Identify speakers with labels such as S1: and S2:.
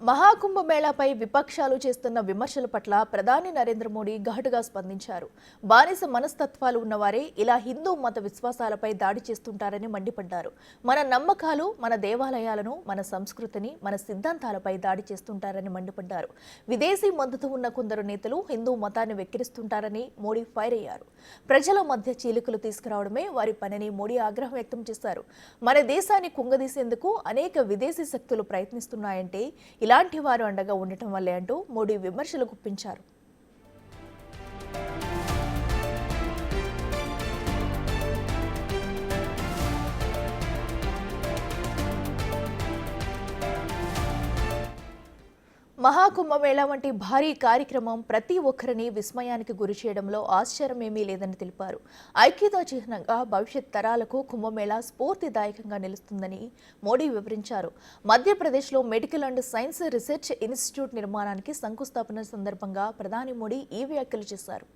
S1: మహాకుంభమేళాపై విపక్షాలు చేస్తున్న విమర్శల పట్ల ప్రధాని నరేంద్ర మోడీ ఘాటుగా స్పందించారు. బానిస మనస్తత్వాలు ఉన్నవారే ఇలా హిందూ మత విశ్వాసాలపై దాడి చేస్తుంటారని మండిపడ్డారు. మన నమ్మకాలు, మన దేవాలయాలను, మన సంస్కృతిని, మన సిద్ధాంతాలపై దాడి చేస్తుంటారని మండిపడ్డారు. విదేశీ మద్దతు ఉన్న కొందరు నేతలు హిందూ మతాన్ని వెక్కిరిస్తుంటారని మోడీ ఫైర్ అయ్యారు. ప్రజల మధ్య చీలికలు తీసుకురావడమే వారి పనిని మోడీ ఆగ్రహం వ్యక్తం చేశారు. మన దేశాన్ని కుంగదీసేందుకు అనేక విదేశీ శక్తులు ప్రయత్నిస్తున్నాయంటే ఇలాంటి వారు అండగా ఉండటం వల్లే అంటూ మోడీ విమర్శలు గుప్పించారు. మహాకుంభమేళా వంటి భారీ కార్యక్రమం ప్రతి ఒక్కరిని విస్మయానికి గురి చేయడంలో ఆశ్చర్యమేమీ లేదని తెలిపారు. ఐక్యతా చిహ్నంగా భవిష్యత్ తరాలకు కుంభమేళా స్ఫూర్తిదాయకంగా నిలుస్తుందని మోడీ వివరించారు. మధ్యప్రదేశ్లో medical and science research institute నిర్మాణానికి శంకుస్థాపన సందర్భంగా ప్రధాని మోడీ ఈ వ్యాఖ్యలు చేశారు.